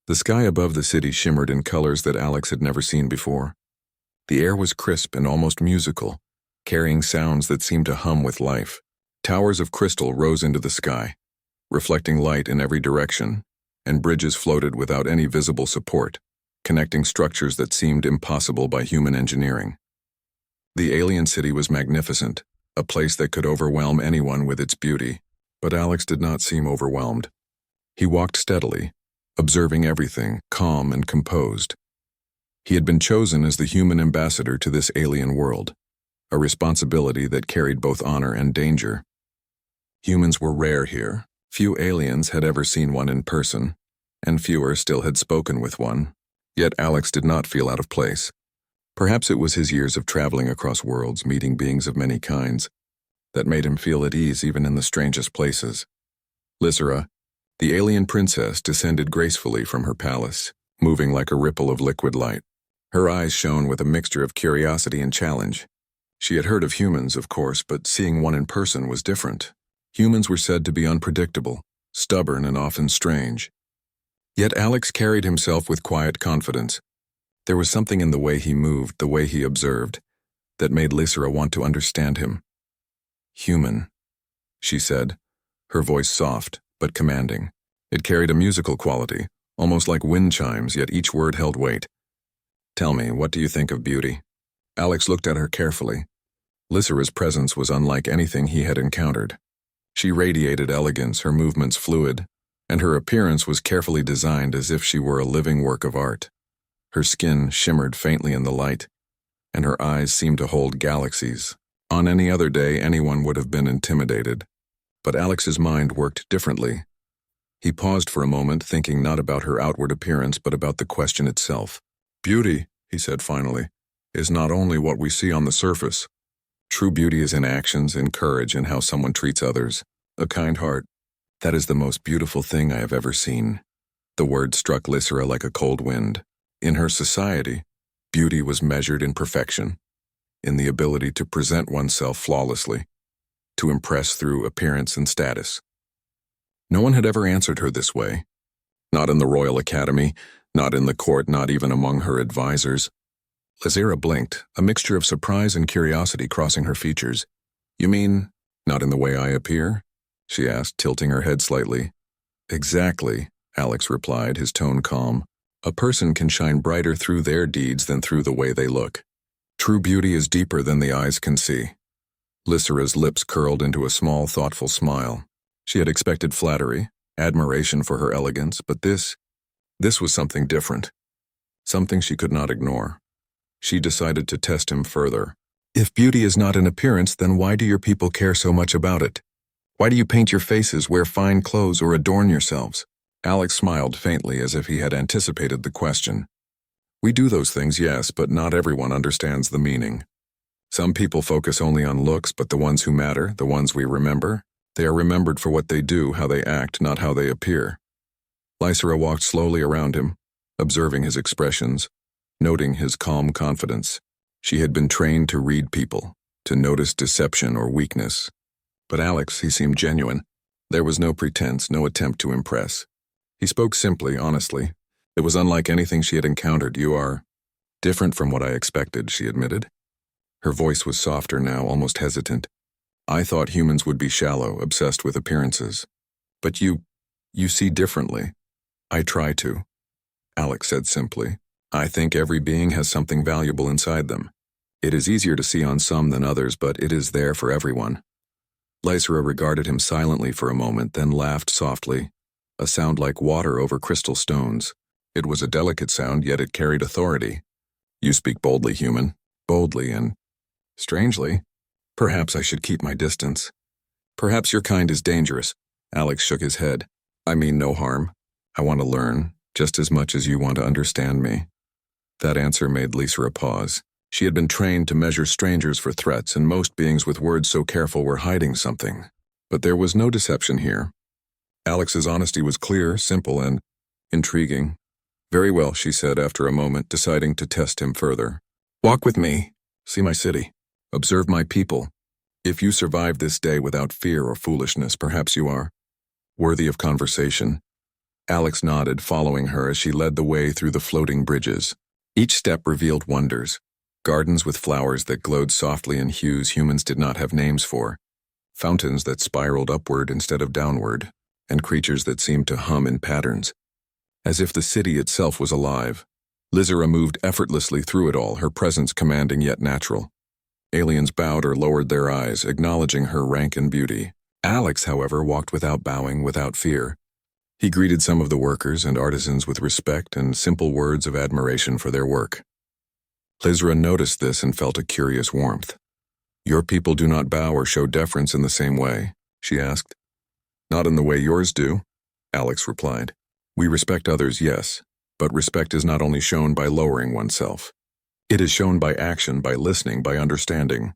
The sky above the city shimmered in colors that Alex had never seen before. The air was crisp and almost musical, carrying sounds that seemed to hum with life. Towers of crystal rose into the sky, reflecting light in every direction, and bridges floated without any visible support, connecting structures that seemed impossible by human engineering. The alien city was magnificent, a place that could overwhelm anyone with its beauty, but Alex did not seem overwhelmed. He walked steadily, observing everything, calm and composed. He had been chosen as the human ambassador to this alien world, a responsibility that carried both honor and danger. Humans were rare here. Few aliens had ever seen one in person, and fewer still had spoken with one. Yet Alex did not feel out of place. Perhaps it was his years of traveling across worlds, meeting beings of many kinds, that made him feel at ease even in the strangest places. Lysera, the alien princess, descended gracefully from her palace, moving like a ripple of liquid light. Her eyes shone with a mixture of curiosity and challenge. She had heard of humans, of course, but seeing one in person was different. Humans were said to be unpredictable, stubborn, and often strange. Yet Alex carried himself with quiet confidence. There was something in the way he moved, the way he observed, that made Lysera want to understand him. "Human," she said, her voice soft but commanding. It carried a musical quality, almost like wind chimes, yet each word held weight. "Tell me, what do you think of beauty?" Alex looked at her carefully. Lysera's presence was unlike anything he had encountered. She radiated elegance, her movements fluid, and her appearance was carefully designed as if she were a living work of art. Her skin shimmered faintly in the light, and her eyes seemed to hold galaxies. On any other day, anyone would have been intimidated. But Alex's mind worked differently. He paused for a moment, thinking not about her outward appearance, but about the question itself. "Beauty," he said finally, "is not only what we see on the surface. True beauty is in actions, in courage, in how someone treats others. A kind heart. That is the most beautiful thing I have ever seen." The word struck Lysera like a cold wind. In her society, beauty was measured in perfection, in the ability to present oneself flawlessly, to impress through appearance and status. No one had ever answered her this way. Not in the Royal Academy, not in the court, not even among her advisors. Lysera blinked, a mixture of surprise and curiosity crossing her features. "You mean, not in the way I appear?" she asked, tilting her head slightly. "Exactly," Alex replied, his tone calm. "A person can shine brighter through their deeds than through the way they look. True beauty is deeper than the eyes can see." Lysera's lips curled into a small, thoughtful smile. She had expected flattery, admiration for her elegance, but this was something different. Something she could not ignore. She decided to test him further. "If beauty is not an appearance, then why do your people care so much about it? Why do you paint your faces, wear fine clothes, or adorn yourselves?" Alex smiled faintly as if he had anticipated the question. "We do those things, yes, but not everyone understands the meaning. Some people focus only on looks, but the ones who matter, the ones we remember, they are remembered for what they do, how they act, not how they appear." Lysera walked slowly around him, observing his expressions, noting his calm confidence. She had been trained to read people, to notice deception or weakness. But Alex, he seemed genuine. There was no pretense, no attempt to impress. He spoke simply, honestly. It was unlike anything she had encountered. "You are different from what I expected," she admitted. Her voice was softer now, almost hesitant. "I thought humans would be shallow, obsessed with appearances. But you see differently." "I try to," Alex said simply. "I think every being has something valuable inside them. It is easier to see on some than others, but it is there for everyone." Lysera regarded him silently for a moment, then laughed softly, a sound like water over crystal stones. It was a delicate sound, yet it carried authority. "You speak boldly, human. Boldly and strangely. Perhaps I should keep my distance." "Perhaps your kind is dangerous." Alex shook his head. "I mean no harm. I want to learn, just as much as you want to understand me." That answer made Lysera pause. She had been trained to measure strangers for threats, and most beings with words so careful were hiding something. But there was no deception here. Alex's honesty was clear, simple, and intriguing. "Very well," she said after a moment, deciding to test him further. "Walk with me. See my city. Observe my people. If you survive this day without fear or foolishness, perhaps you are worthy of conversation." Alex nodded, following her as she led the way through the floating bridges. Each step revealed wonders. Gardens with flowers that glowed softly in hues humans did not have names for, fountains that spiraled upward instead of downward, and creatures that seemed to hum in patterns, as if the city itself was alive. Lizera moved effortlessly through it all, her presence commanding yet natural. Aliens bowed or lowered their eyes, acknowledging her rank and beauty. Alex, however, walked without bowing, without fear. He greeted some of the workers and artisans with respect and simple words of admiration for their work. Lizera noticed this and felt a curious warmth. "Your people do not bow or show deference in the same way?" she asked. "Not in the way yours do," Alex replied. "We respect others, yes, but respect is not only shown by lowering oneself. It is shown by action, by listening, by understanding."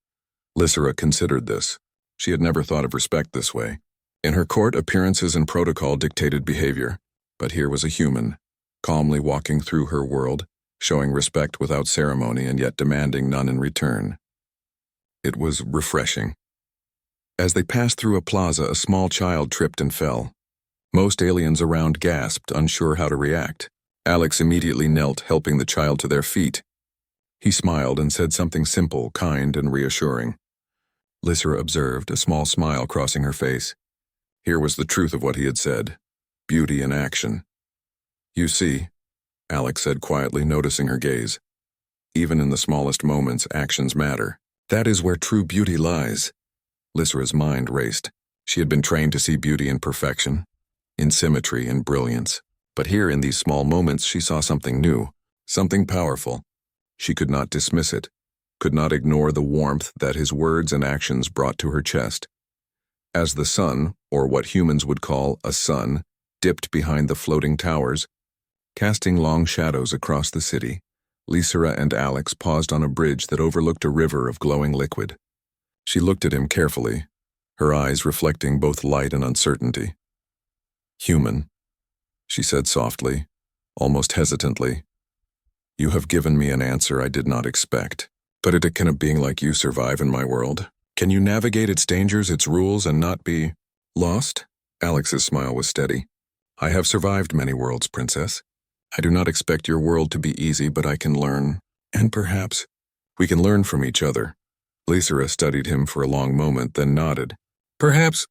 Lizera considered this. She had never thought of respect this way. In her court, appearances and protocol dictated behavior, but here was a human, calmly walking through her world, showing respect without ceremony and yet demanding none in return. It was refreshing. As they passed through a plaza, a small child tripped and fell. Most aliens around gasped, unsure how to react. Alex immediately knelt, helping the child to their feet. He smiled and said something simple, kind, and reassuring. Lizera observed, a small smile crossing her face. Here was the truth of what he had said. Beauty in action. "You see," Alex said quietly, noticing her gaze. "Even in the smallest moments, actions matter. That is where true beauty lies." Lizera's mind raced. She had been trained to see beauty in perfection, in symmetry and brilliance. But here, in these small moments, she saw something new, something powerful. She could not dismiss it, could not ignore the warmth that his words and actions brought to her chest. As the sun, or what humans would call a sun, dipped behind the floating towers, casting long shadows across the city, Lizera and Alex paused on a bridge that overlooked a river of glowing liquid. She looked at him carefully, her eyes reflecting both light and uncertainty. "Human," she said softly, almost hesitantly. "You have given me an answer I did not expect. But can a being like you survive in my world? Can you navigate its dangers, its rules, and not be lost?" Alex's smile was steady. "I have survived many worlds, Princess. I do not expect your world to be easy, but I can learn. And perhaps we can learn from each other." Lizera studied him for a long moment, then nodded. "Perhaps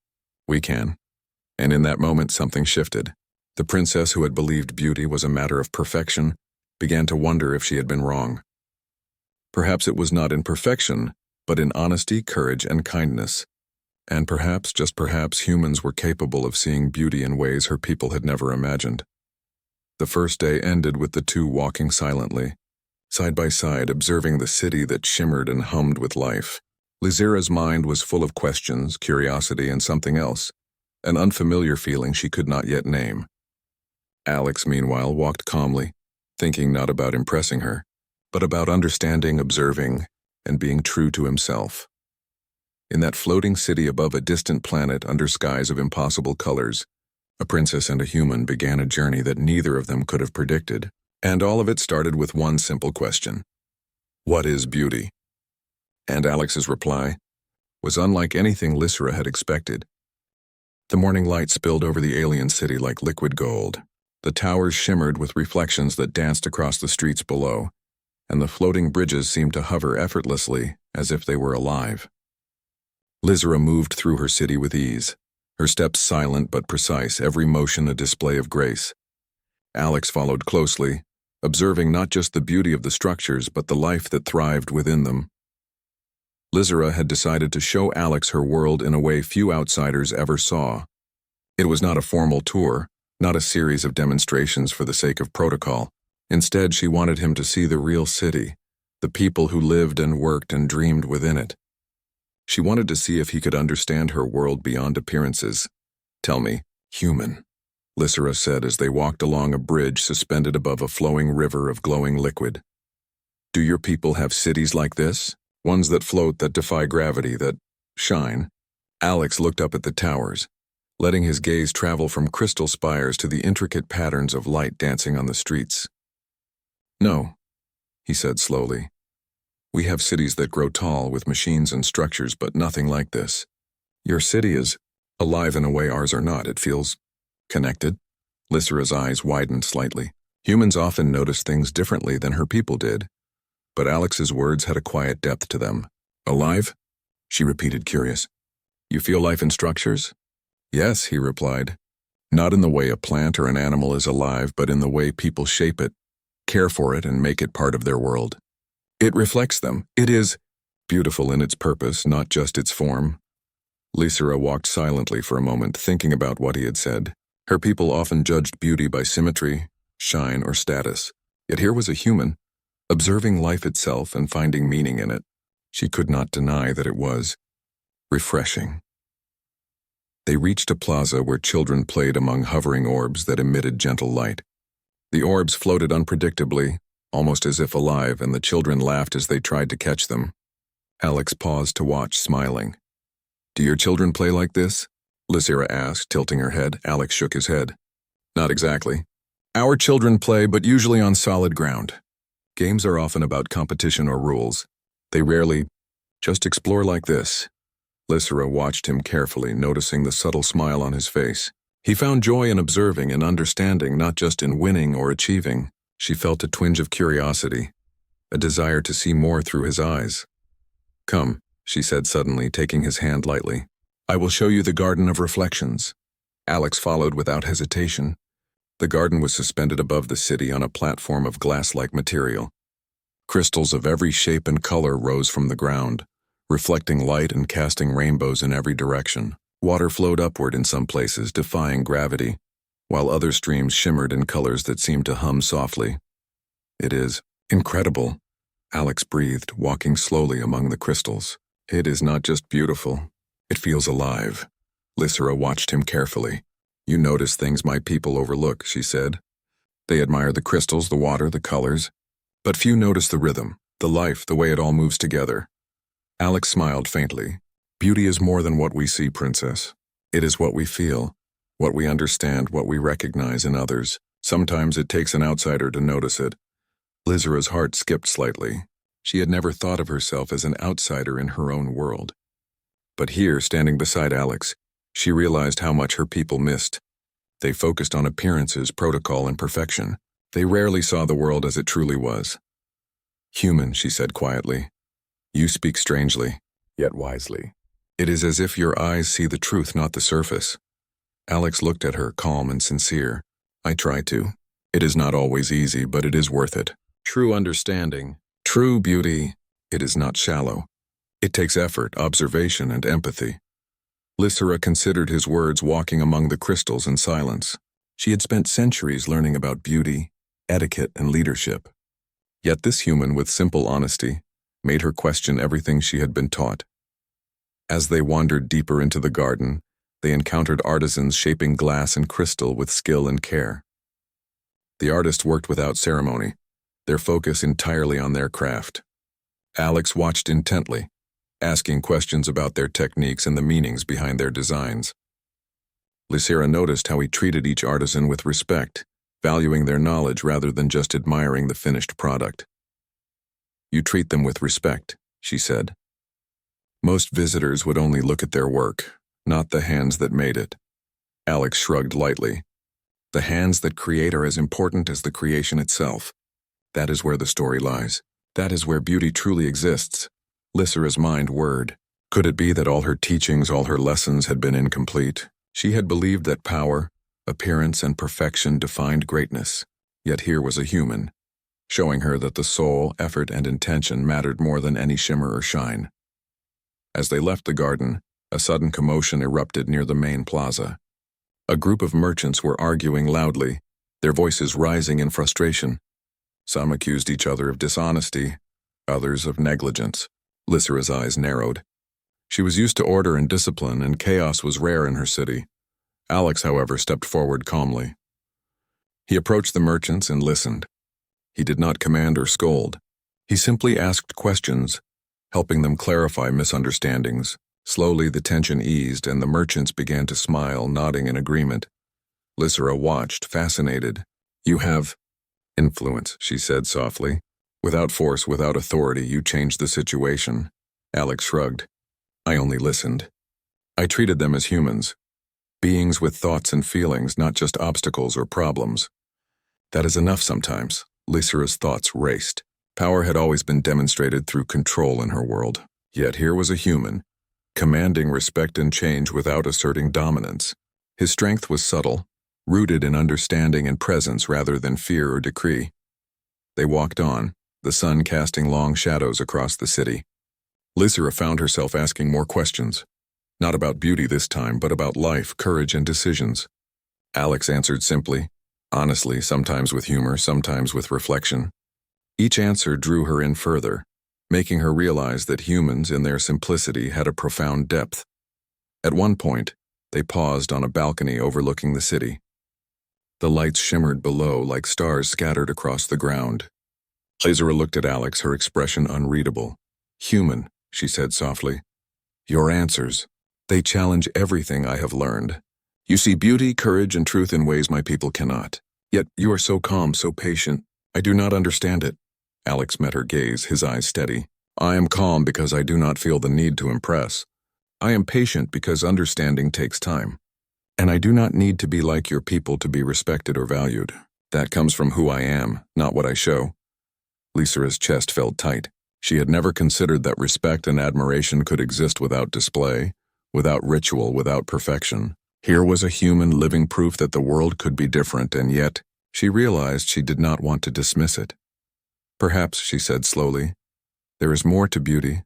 we can." And in that moment, something shifted. The princess who had believed beauty was a matter of perfection began to wonder if she had been wrong. Perhaps it was not in perfection, but in honesty, courage, and kindness. And perhaps, just perhaps, humans were capable of seeing beauty in ways her people had never imagined. The first day ended with the two walking silently, side by side, observing the city that shimmered and hummed with life. Lizera's mind was full of questions, curiosity, and something else, an unfamiliar feeling she could not yet name. Alex, meanwhile, walked calmly, thinking not about impressing her, but about understanding, observing, and being true to himself. In that floating city above a distant planet under skies of impossible colors, a princess and a human began a journey that neither of them could have predicted, and all of it started with one simple question. What is beauty? And Alex's reply was unlike anything Lizera had expected. The morning light spilled over the alien city like liquid gold. The towers shimmered with reflections that danced across the streets below, and the floating bridges seemed to hover effortlessly as if they were alive. Lizera moved through her city with ease, her steps silent but precise, every motion a display of grace. Alex followed closely, observing not just the beauty of the structures but the life that thrived within them. Lizera had decided to show Alex her world in a way few outsiders ever saw. It was not a formal tour, not a series of demonstrations for the sake of protocol. Instead, she wanted him to see the real city, the people who lived and worked and dreamed within it. She wanted to see if he could understand her world beyond appearances. "Tell me, human," Lizera said as they walked along a bridge suspended above a flowing river of glowing liquid. "Do your people have cities like this? Ones that float, that defy gravity, that shine?" Alex looked up at the towers, letting his gaze travel from crystal spires to the intricate patterns of light dancing on the streets. "No," he said slowly. "We have cities that grow tall with machines and structures, but nothing like this. Your city is alive in a way ours are not. It feels connected, Lysera's eyes widened slightly. Humans often noticed things differently than her people did, but Alex's words had a quiet depth to them. Alive? She repeated, curious. You feel life in structures? Yes, he replied. Not in the way a plant or an animal is alive, but in the way people shape it, care for it, and make it part of their world. It reflects them. It is beautiful in its purpose, not just its form. Lysera walked silently for a moment, thinking about what he had said. Her people often judged beauty by symmetry, shine, or status. Yet here was a human, observing life itself and finding meaning in it. She could not deny that it was refreshing. They reached a plaza where children played among hovering orbs that emitted gentle light. The orbs floated unpredictably, almost as if alive, and the children laughed as they tried to catch them. Alex paused to watch, smiling. Do your children play like this? Lysera asked, tilting her head. Alex shook his head. Not exactly. Our children play, but usually on solid ground. Games are often about competition or rules. They rarely just explore like this. Lysera watched him carefully, noticing the subtle smile on his face. He found joy in observing and understanding, not just in winning or achieving. She felt a twinge of curiosity, a desire to see more through his eyes. Come, she said suddenly, taking his hand lightly. I will show you the Garden of Reflections. Alex followed without hesitation. The garden was suspended above the city on a platform of glass-like material. Crystals of every shape and color rose from the ground, reflecting light and casting rainbows in every direction. Water flowed upward in some places, defying gravity, while other streams shimmered in colors that seemed to hum softly. It is incredible, Alex breathed, walking slowly among the crystals. It is not just beautiful. It feels alive. Lysera watched him carefully. You notice things my people overlook, she said. They admire the crystals, the water, the colors, but few notice the rhythm, the life, the way it all moves together. Alex smiled faintly. Beauty is more than what we see, Princess. It is what we feel, what we understand, what we recognize in others. Sometimes it takes an outsider to notice it. Lysera's heart skipped slightly. She had never thought of herself as an outsider in her own world. But here, standing beside Alex, she realized how much her people missed. They focused on appearances, protocol, and perfection. They rarely saw the world as it truly was. Human, she said quietly. You speak strangely, yet wisely. It is as if your eyes see the truth, not the surface. Alex looked at her, calm and sincere. I try to. It is not always easy, but it is worth it. True understanding, true beauty, it is not shallow. It takes effort, observation, and empathy. Lysera considered his words, walking among the crystals in silence. She had spent centuries learning about beauty, etiquette, and leadership. Yet this human, with simple honesty, made her question everything she had been taught. As they wandered deeper into the garden, they encountered artisans shaping glass and crystal with skill and care. The artists worked without ceremony, their focus entirely on their craft. Alex watched intently, asking questions about their techniques and the meanings behind their designs. Lysera noticed how he treated each artisan with respect, valuing their knowledge rather than just admiring the finished product. You treat them with respect, she said. Most visitors would only look at their work, not the hands that made it. Alex shrugged lightly. The hands that create are as important as the creation itself. That is where the story lies. That is where beauty truly exists. Lysera's mind whirred. Could it be that all her teachings, all her lessons had been incomplete? She had believed that power, appearance, and perfection defined greatness. Yet here was a human, showing her that the soul, effort, and intention mattered more than any shimmer or shine. As they left the garden, a sudden commotion erupted near the main plaza. A group of merchants were arguing loudly, their voices rising in frustration. Some accused each other of dishonesty, others of negligence. Lysera's eyes narrowed. She was used to order and discipline, and chaos was rare in her city. Alex, however, stepped forward calmly. He approached the merchants and listened. He did not command or scold. He simply asked questions, helping them clarify misunderstandings. Slowly the tension eased, and the merchants began to smile, nodding in agreement. Lysera watched, fascinated. You have influence, she said softly. Without force, without authority, you changed the situation. Alex shrugged. I only listened. I treated them as humans. Beings with thoughts and feelings, not just obstacles or problems. That is enough sometimes. Lysira's thoughts raced. Power had always been demonstrated through control in her world. Yet here was a human, commanding respect and change without asserting dominance. His strength was subtle, rooted in understanding and presence rather than fear or decree. They walked on, the sun casting long shadows across the city. Lysira found herself asking more questions. Not about beauty this time, but about life, courage, and decisions. Alex answered simply, honestly, sometimes with humor, sometimes with reflection. Each answer drew her in further, making her realize that humans, in their simplicity, had a profound depth. At one point, they paused on a balcony overlooking the city. The lights shimmered below like stars scattered across the ground. Lysira looked at Alex, her expression unreadable. Human, she said softly. Your answers, they challenge everything I have learned. You see beauty, courage, and truth in ways my people cannot. Yet you are so calm, so patient. I do not understand it. Alex met her gaze, his eyes steady. I am calm because I do not feel the need to impress. I am patient because understanding takes time. And I do not need to be like your people to be respected or valued. That comes from who I am, not what I show. Lysira's chest felt tight. She had never considered that respect and admiration could exist without display, without ritual, without perfection. Here was a human living proof that the world could be different, and yet she realized she did not want to dismiss it. Perhaps, she said slowly, there is more to beauty,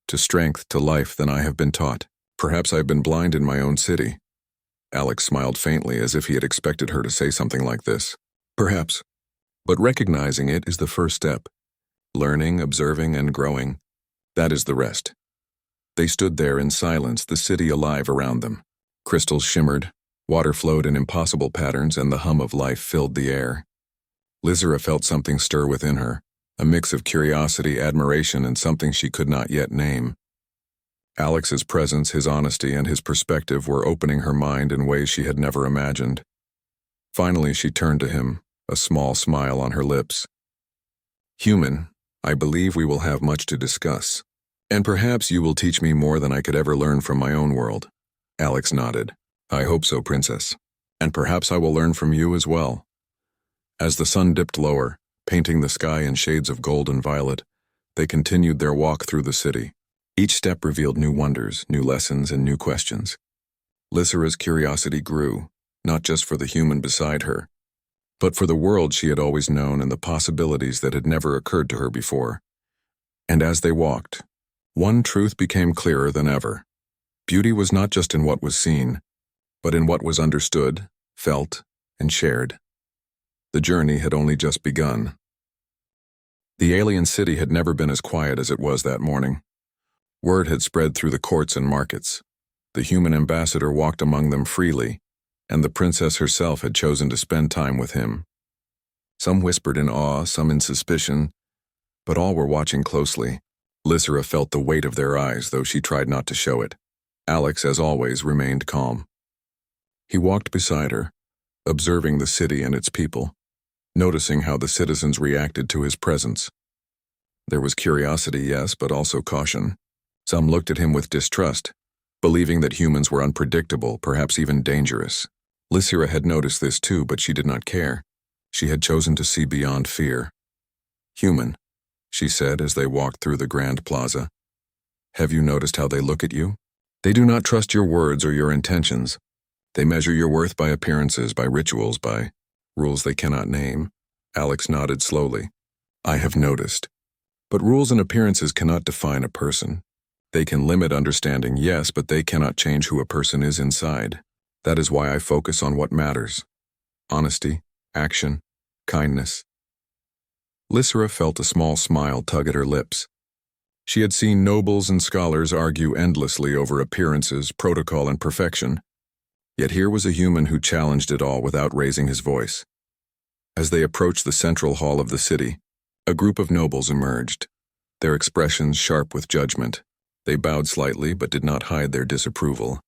to strength, to life than I have been taught. Perhaps I have been blind in my own city. Alex smiled faintly as if he had expected her to say something like this. Perhaps. But recognizing it is the first step. Learning, observing, and growing. That is the rest. They stood there in silence, the city alive around them. Crystals shimmered, water flowed in impossible patterns, and the hum of life filled the air. Lysira felt something stir within her, a mix of curiosity, admiration, and something she could not yet name. Alex's presence, his honesty, and his perspective were opening her mind in ways she had never imagined. Finally, she turned to him, a small smile on her lips. Human, I believe we will have much to discuss. And perhaps you will teach me more than I could ever learn from my own world. Alex nodded. I hope so, Princess. And perhaps I will learn from you as well. As the sun dipped lower, painting the sky in shades of gold and violet, they continued their walk through the city. Each step revealed new wonders, new lessons, and new questions. Lysira's curiosity grew, not just for the human beside her, but for the world she had always known and the possibilities that had never occurred to her before. And as they walked, one truth became clearer than ever. Beauty was not just in what was seen, but in what was understood, felt, and shared. The journey had only just begun. The alien city had never been as quiet as it was that morning. Word had spread through the courts and markets. The human ambassador walked among them freely, and the princess herself had chosen to spend time with him. Some whispered in awe, some in suspicion, but all were watching closely. Lysira felt the weight of their eyes, though she tried not to show it. Alex, as always, remained calm. He walked beside her, observing the city and its people, noticing how the citizens reacted to his presence. There was curiosity, yes, but also caution. Some looked at him with distrust, believing that humans were unpredictable, perhaps even dangerous. Lysira had noticed this too, but she did not care. She had chosen to see beyond fear. Human, she said as they walked through the grand plaza. Have you noticed how they look at you? They do not trust your words or your intentions. They measure your worth by appearances, by rituals, by rules they cannot name. Alex nodded slowly. I have noticed. But rules and appearances cannot define a person. They can limit understanding, yes, but they cannot change who a person is inside. That is why I focus on what matters. Honesty, action, kindness. Lysira felt a small smile tug at her lips. She had seen nobles and scholars argue endlessly over appearances, protocol, and perfection. Yet here was a human who challenged it all without raising his voice. As they approached the central hall of the city, a group of nobles emerged, their expressions sharp with judgment. They bowed slightly but did not hide their disapproval.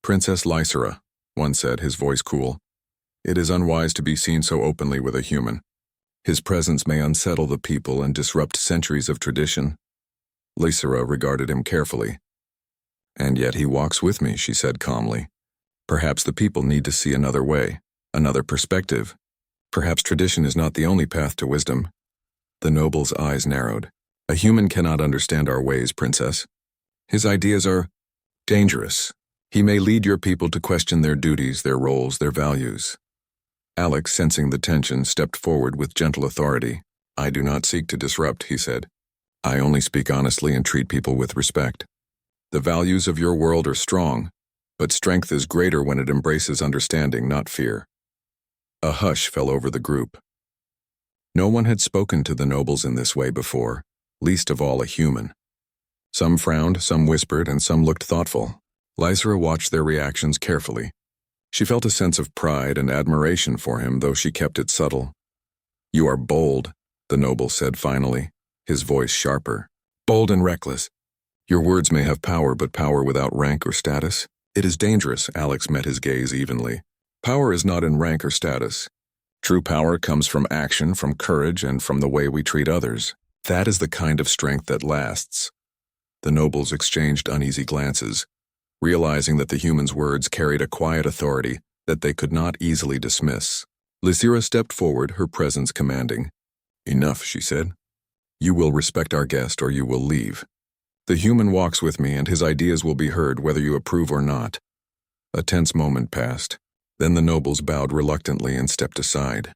Princess Lysira, one said, his voice cool. It is unwise to be seen so openly with a human. His presence may unsettle the people and disrupt centuries of tradition. Lysira regarded him carefully. And yet he walks with me, she said calmly. Perhaps the people need to see another way, another perspective. Perhaps tradition is not the only path to wisdom. The noble's eyes narrowed. A human cannot understand our ways, princess. His ideas are dangerous. He may lead your people to question their duties, their roles, their values. Alex, sensing the tension, stepped forward with gentle authority. I do not seek to disrupt, he said. I only speak honestly and treat people with respect. The values of your world are strong, but strength is greater when it embraces understanding, not fear. A hush fell over the group. No one had spoken to the nobles in this way before, least of all a human. Some frowned, some whispered, and some looked thoughtful. Lysra watched their reactions carefully. She felt a sense of pride and admiration for him, though she kept it subtle. You are bold, the noble said finally, his voice sharper. Bold and reckless. Your words may have power, but power without rank or status? It is dangerous, Alex met his gaze evenly. Power is not in rank or status. True power comes from action, from courage, and from the way we treat others. That is the kind of strength that lasts. The nobles exchanged uneasy glances, realizing that the human's words carried a quiet authority that they could not easily dismiss. Lysira stepped forward, her presence commanding. Enough, she said. You will respect our guest or you will leave. The human walks with me and his ideas will be heard whether you approve or not. A tense moment passed. Then the nobles bowed reluctantly and stepped aside.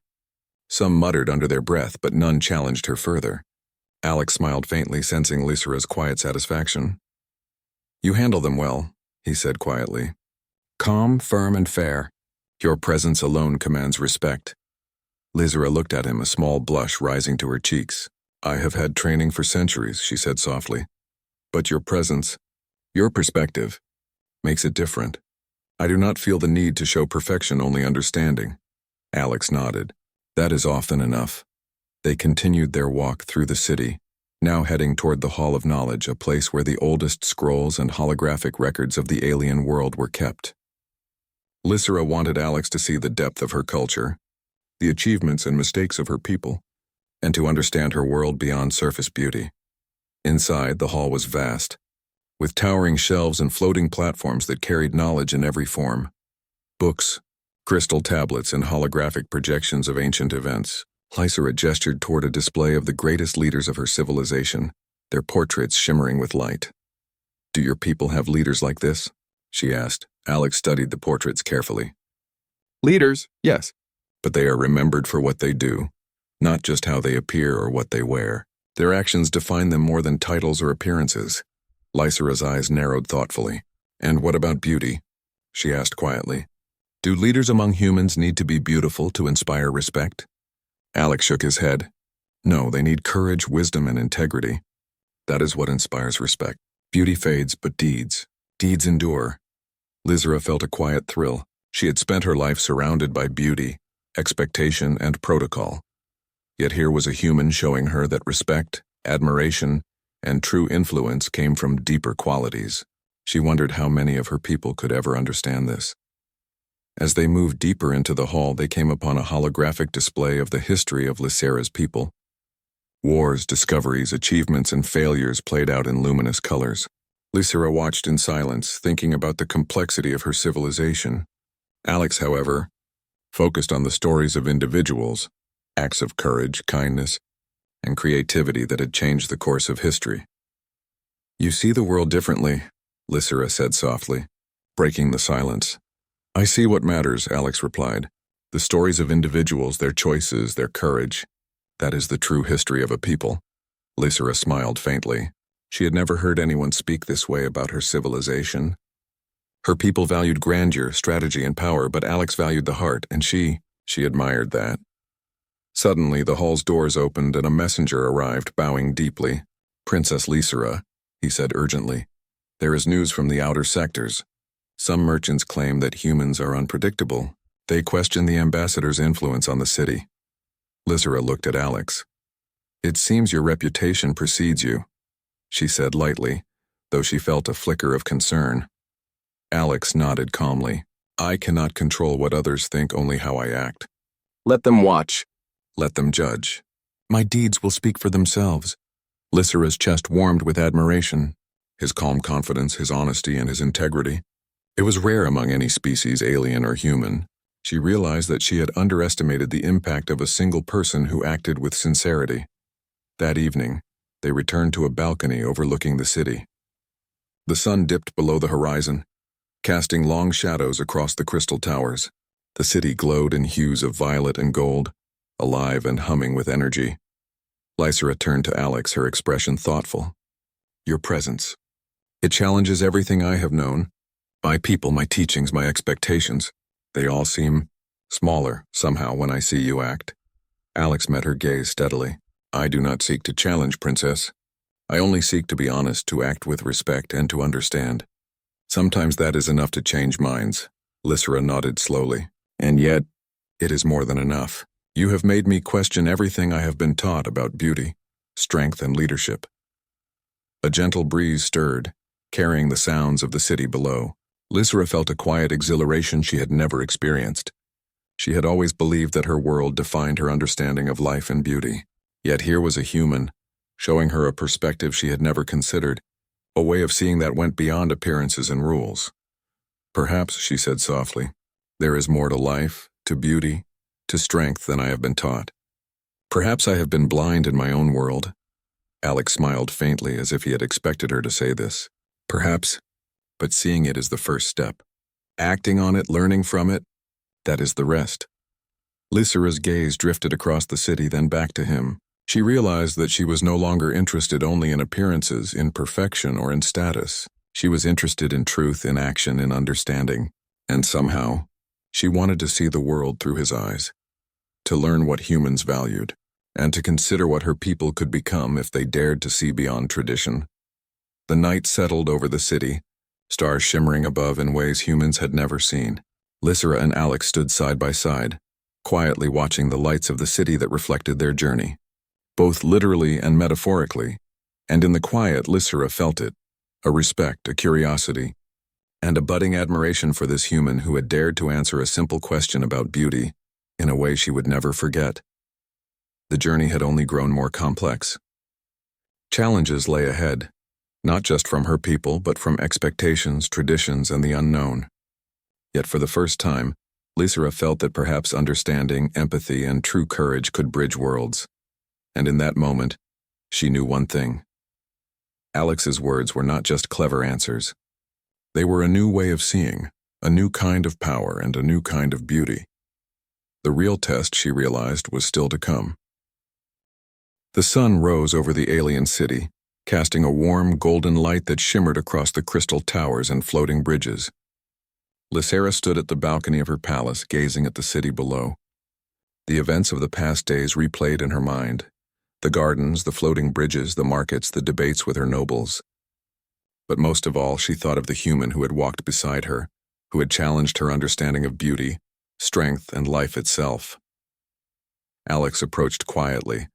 Some muttered under their breath, but none challenged her further. Alex smiled faintly, sensing Lysira's quiet satisfaction. You handle them well, he said quietly. Calm, firm, and fair. Your presence alone commands respect. Lysira looked at him, a small blush rising to her cheeks. I have had training for centuries, she said softly. But your presence, your perspective, makes it different. I do not feel the need to show perfection, only understanding. Alex nodded. That is often enough. They continued their walk through the city, now heading toward the Hall of Knowledge, a place where the oldest scrolls and holographic records of the alien world were kept. Lysira wanted Alex to see the depth of her culture, the achievements and mistakes of her people, and to understand her world beyond surface beauty. Inside, the hall was vast, with towering shelves and floating platforms that carried knowledge in every form. Books, crystal tablets, and holographic projections of ancient events. Lysira gestured toward a display of the greatest leaders of her civilization, their portraits shimmering with light. Do your people have leaders like this? She asked. Alex studied the portraits carefully. Leaders, yes, but they are remembered for what they do, not just how they appear or what they wear. Their actions define them more than titles or appearances. Lysira's eyes narrowed thoughtfully. And what about beauty? She asked quietly. Do leaders among humans need to be beautiful to inspire respect? Alex shook his head. No, they need courage, wisdom, and integrity. That is what inspires respect. Beauty fades, but deeds endure. Lysira felt a quiet thrill. She had spent her life surrounded by beauty, expectation, and protocol. Yet here was a human showing her that respect, admiration, and true influence came from deeper qualities. She wondered how many of her people could ever understand this. As they moved deeper into the hall, they came upon a holographic display of the history of Lysira's people. Wars, discoveries, achievements, and failures played out in luminous colors. Lysira watched in silence, thinking about the complexity of her civilization. Alex, however, focused on the stories of individuals, acts of courage, kindness, and creativity that had changed the course of history. You see the world differently, Lysira said softly, breaking the silence. I see what matters, Alex replied. The stories of individuals, their choices, their courage. That is the true history of a people. Lysira smiled faintly. She had never heard anyone speak this way about her civilization. Her people valued grandeur, strategy, and power, but Alex valued the heart, and she admired that. Suddenly, the hall's doors opened and a messenger arrived, bowing deeply. Princess Lysira, he said urgently. There is news from the outer sectors. Some merchants claim that humans are unpredictable. They question the ambassador's influence on the city. Lysira looked at Alex. It seems your reputation precedes you, she said lightly, though she felt a flicker of concern. Alex nodded calmly. I cannot control what others think, only how I act. Let them watch. Let them judge. My deeds will speak for themselves. Lysira's chest warmed with admiration. His calm confidence, his honesty, and his integrity. It was rare among any species, alien or human. She realized that she had underestimated the impact of a single person who acted with sincerity. That evening, they returned to a balcony overlooking the city. The sun dipped below the horizon, casting long shadows across the crystal towers. The city glowed in hues of violet and gold, alive and humming with energy. Lysera turned to Alex, her expression thoughtful. Your presence. It challenges everything I have known. My people, my teachings, my expectations. They all seem smaller, somehow, when I see you act. Alex met her gaze steadily. I do not seek to challenge, Princess. I only seek to be honest, to act with respect, and to understand. Sometimes that is enough to change minds. Lysera nodded slowly. And yet, it is more than enough. You have made me question everything I have been taught about beauty, strength, and leadership. A gentle breeze stirred, carrying the sounds of the city below. Lysera felt a quiet exhilaration she had never experienced. She had always believed that her world defined her understanding of life and beauty. Yet here was a human, showing her a perspective she had never considered, a way of seeing that went beyond appearances and rules. Perhaps, she said softly, there is more to life, to beauty, to strength than I have been taught. Perhaps I have been blind in my own world. Alex smiled faintly as if he had expected her to say this. Perhaps, but seeing it is the first step. Acting on it, learning from it, that is the rest. Lysera's gaze drifted across the city, then back to him. She realized that she was no longer interested only in appearances, in perfection, or in status. She was interested in truth, in action, in understanding. And somehow, she wanted to see the world through his eyes, to learn what humans valued, and to consider what her people could become if they dared to see beyond tradition. The night settled over the city, stars shimmering above in ways humans had never seen. Lysera and Alex stood side by side, quietly watching the lights of the city that reflected their journey, both literally and metaphorically, and in the quiet Lysera felt it, a respect, a curiosity, and a budding admiration for this human who had dared to answer a simple question about beauty in a way she would never forget. The journey had only grown more complex. Challenges lay ahead, not just from her people, but from expectations, traditions, and the unknown. Yet for the first time, Lysera felt that perhaps understanding, empathy, and true courage could bridge worlds. And in that moment, she knew one thing. Alex's words were not just clever answers. They were a new way of seeing, a new kind of power, and a new kind of beauty. The real test, she realized, was still to come. The sun rose over the alien city, casting a warm, golden light that shimmered across the crystal towers and floating bridges. Lysera stood at the balcony of her palace, gazing at the city below. The events of the past days replayed in her mind. The gardens, the floating bridges, the markets, the debates with her nobles. But most of all, she thought of the human who had walked beside her, who had challenged her understanding of beauty, strength, and life itself. Alex approached quietly,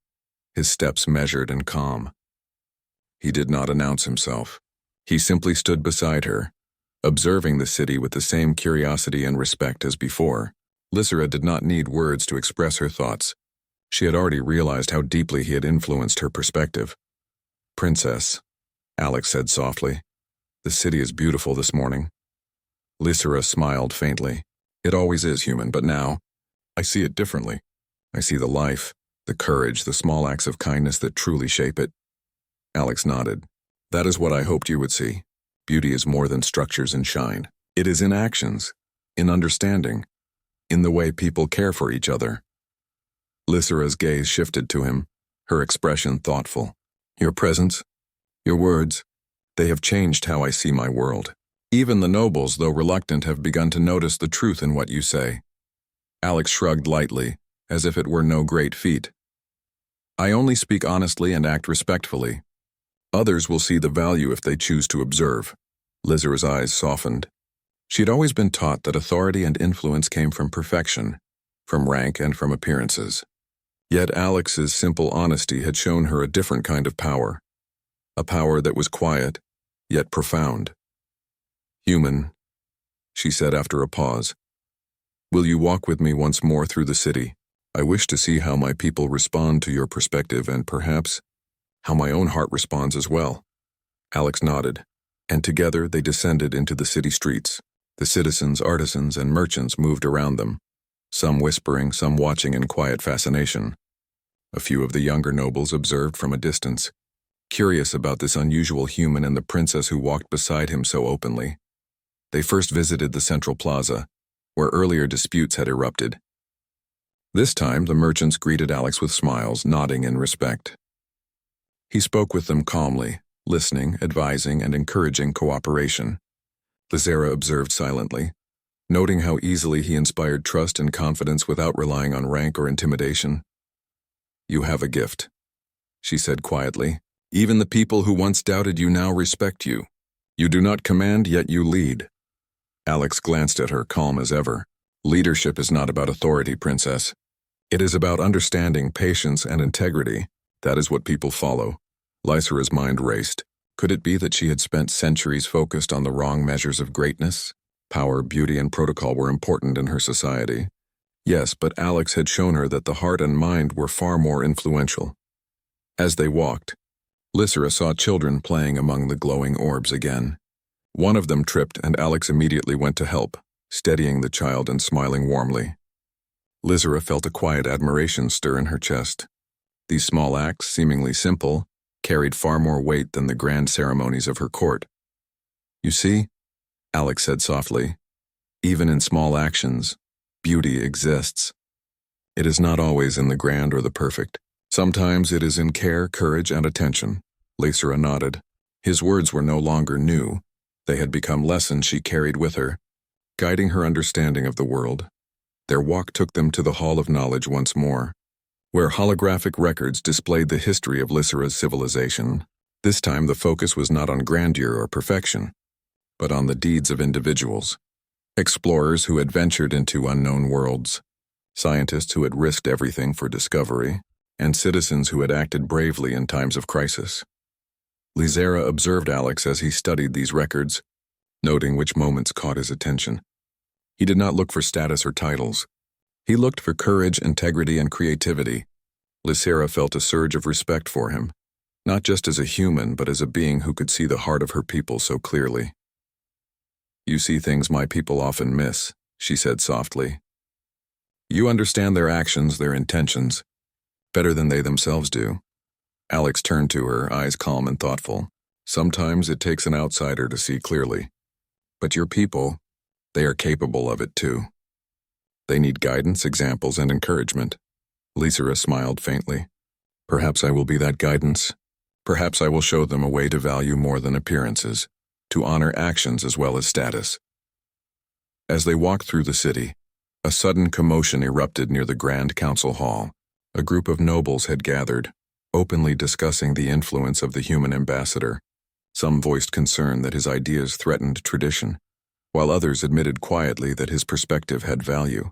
his steps measured and calm. He did not announce himself. He simply stood beside her, observing the city with the same curiosity and respect as before. Lysera did not need words to express her thoughts. She had already realized how deeply he had influenced her perspective. Princess, Alex said softly, the city is beautiful this morning. Lysera smiled faintly. It always is human, but now, I see it differently. I see the life, the courage, the small acts of kindness that truly shape it. Alex nodded. That is what I hoped you would see. Beauty is more than structures and shine. It is in actions, in understanding, in the way people care for each other. Lysera's gaze shifted to him, her expression thoughtful. Your presence, your words, they have changed how I see my world. Even the nobles, though reluctant, have begun to notice the truth in what you say. Alex shrugged lightly, as if it were no great feat. I only speak honestly and act respectfully. Others will see the value if they choose to observe. Lysera's eyes softened. She had always been taught that authority and influence came from perfection, from rank and from appearances. Yet Alex's simple honesty had shown her a different kind of power, a power that was quiet, yet profound. Human, she said after a pause, will you walk with me once more through the city? I wish to see how my people respond to your perspective and perhaps how my own heart responds as well. Alex nodded, and together they descended into the city streets. The citizens, artisans, and merchants moved around them, some whispering, some watching in quiet fascination. A few of the younger nobles observed from a distance, curious about this unusual human and the princess who walked beside him so openly. They first visited the central plaza, where earlier disputes had erupted. This time, the merchants greeted Alex with smiles, nodding in respect. He spoke with them calmly, listening, advising, and encouraging cooperation. Lizera observed silently, noting how easily he inspired trust and confidence without relying on rank or intimidation. "You have a gift," she said quietly. "Even the people who once doubted you now respect you. You do not command, yet you lead." Alex glanced at her, calm as ever. "Leadership is not about authority, princess. It is about understanding, patience, and integrity. That is what people follow." Lysera's mind raced. Could it be that she had spent centuries focused on the wrong measures of greatness? Power, beauty, and protocol were important in her society. Yes, but Alex had shown her that the heart and mind were far more influential. As they walked, Lysera saw children playing among the glowing orbs again. One of them tripped, and Alex immediately went to help, steadying the child and smiling warmly. Lysera felt a quiet admiration stir in her chest. These small acts, seemingly simple, carried far more weight than the grand ceremonies of her court. "You see," Alex said softly, "even in small actions, beauty exists. It is not always in the grand or the perfect. Sometimes it is in care, courage, and attention." Lysera nodded. His words were no longer new. They had become lessons she carried with her, guiding her understanding of the world. Their walk took them to the Hall of Knowledge once more, where holographic records displayed the history of Lysera's civilization. This time the focus was not on grandeur or perfection, but on the deeds of individuals. Explorers who had ventured into unknown worlds, scientists who had risked everything for discovery, and citizens who had acted bravely in times of crisis. Lysera observed Alex as he studied these records, noting which moments caught his attention. He did not look for status or titles. He looked for courage, integrity, and creativity. Lysera felt a surge of respect for him, not just as a human, but as a being who could see the heart of her people so clearly. "You see things my people often miss," she said softly. "You understand their actions, their intentions, better than they themselves do." Alex turned to her, eyes calm and thoughtful. "Sometimes it takes an outsider to see clearly. But your people, they are capable of it too. They need guidance, examples, and encouragement." Lysera smiled faintly. "Perhaps I will be that guidance. Perhaps I will show them a way to value more than appearances, to honor actions as well as status." As they walked through the city, a sudden commotion erupted near the Grand Council Hall. A group of nobles had gathered, openly discussing the influence of the human ambassador. Some voiced concern that his ideas threatened tradition, while others admitted quietly that his perspective had value.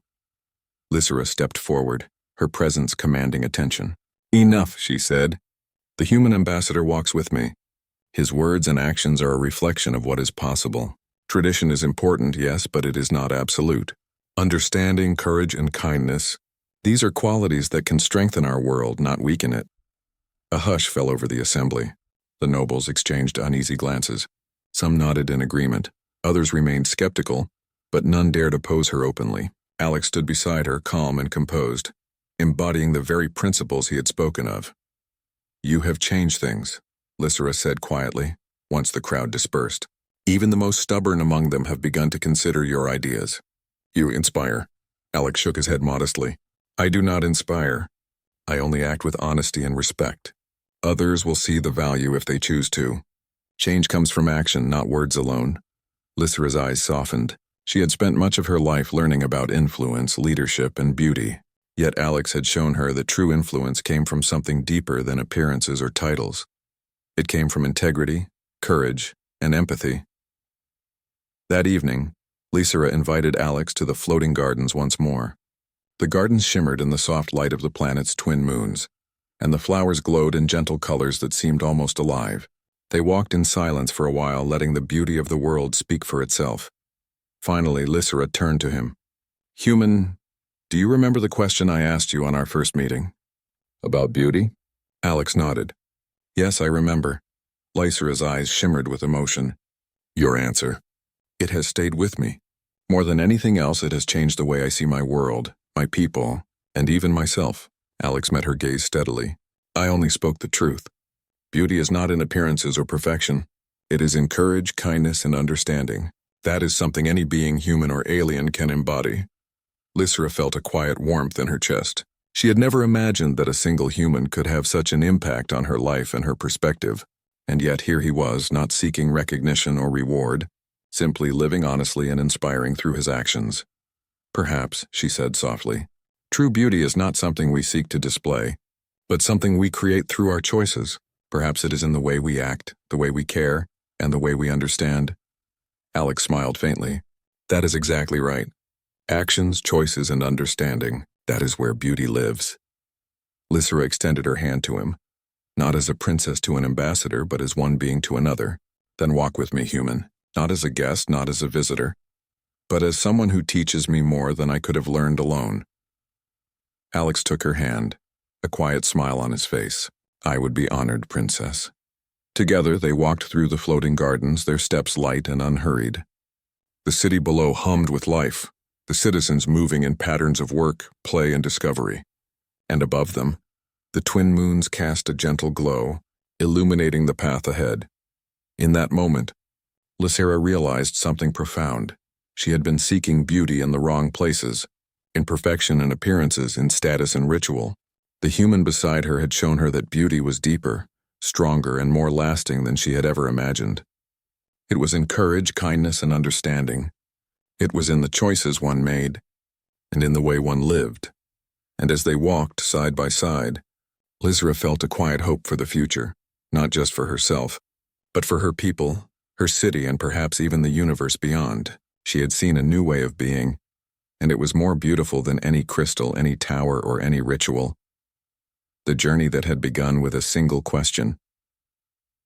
Lysera stepped forward, her presence commanding attention. "Enough," she said. "The human ambassador walks with me. His words and actions are a reflection of what is possible. Tradition is important, yes, but it is not absolute. Understanding, courage, and kindness, these are qualities that can strengthen our world, not weaken it." A hush fell over the assembly. The nobles exchanged uneasy glances. Some nodded in agreement. Others remained skeptical, but none dared oppose her openly. Alex stood beside her, calm and composed, embodying the very principles he had spoken of. "You have changed things," Lysera said quietly, once the crowd dispersed. "Even the most stubborn among them have begun to consider your ideas. You inspire." Alex shook his head modestly. "I do not inspire. I only act with honesty and respect. Others will see the value if they choose to. Change comes from action, not words alone." Lysera's eyes softened. She had spent much of her life learning about influence, leadership, and beauty. Yet Alex had shown her that true influence came from something deeper than appearances or titles. It came from integrity, courage, and empathy. That evening, Lysera invited Alex to the floating gardens once more. The gardens shimmered in the soft light of the planet's twin moons, and the flowers glowed in gentle colors that seemed almost alive. They walked in silence for a while, letting the beauty of the world speak for itself. Finally, Lysera turned to him. "Human, do you remember the question I asked you on our first meeting?" "About beauty?" Alex nodded. "Yes, I remember." Lysera's eyes shimmered with emotion. "Your answer?" "It has stayed with me. More than anything else, it has changed the way I see my world, my people, and even myself. Alex met her gaze steadily. I only spoke the truth. Beauty is not in appearances or perfection. It is in courage, kindness, and understanding. That is something any being, human or alien, can embody. Lysra felt a quiet warmth in her chest. She had never imagined that a single human could have such an impact on her life and her perspective, and yet here he was, not seeking recognition or reward, simply living honestly and inspiring through his actions. Perhaps, she said softly, true beauty is not something we seek to display, but something we create through our choices. Perhaps it is in the way we act, the way we care, and the way we understand. Alex smiled faintly. That is exactly right. Actions, choices, and understanding, that is where beauty lives. Lysra extended her hand to him, not as a princess to an ambassador, but as one being to another. Then walk with me, human, not as a guest, not as a visitor, but as someone who teaches me more than I could have learned alone. Alex took her hand, a quiet smile on his face. I would be honored, princess. Together they walked through the floating gardens, their steps light and unhurried. The city below hummed with life, the citizens moving in patterns of work, play, and discovery. And above them, the twin moons cast a gentle glow, illuminating the path ahead. In that moment, Lysra realized something profound. She had been seeking beauty in the wrong places, in perfection and appearances, in status and ritual. The human beside her had shown her that beauty was deeper, stronger, and more lasting than she had ever imagined. It was in courage, kindness, and understanding. It was in the choices one made, and in the way one lived. And as they walked side by side, Lysra felt a quiet hope for the future, not just for herself, but for her people, her city, and perhaps even the universe beyond. She had seen a new way of being, and it was more beautiful than any crystal, any tower, or any ritual. The journey that had begun with a single question,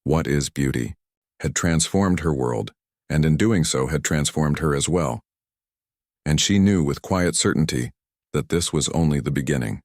what is beauty, had transformed her world, and in doing so had transformed her as well. And she knew with quiet certainty that this was only the beginning.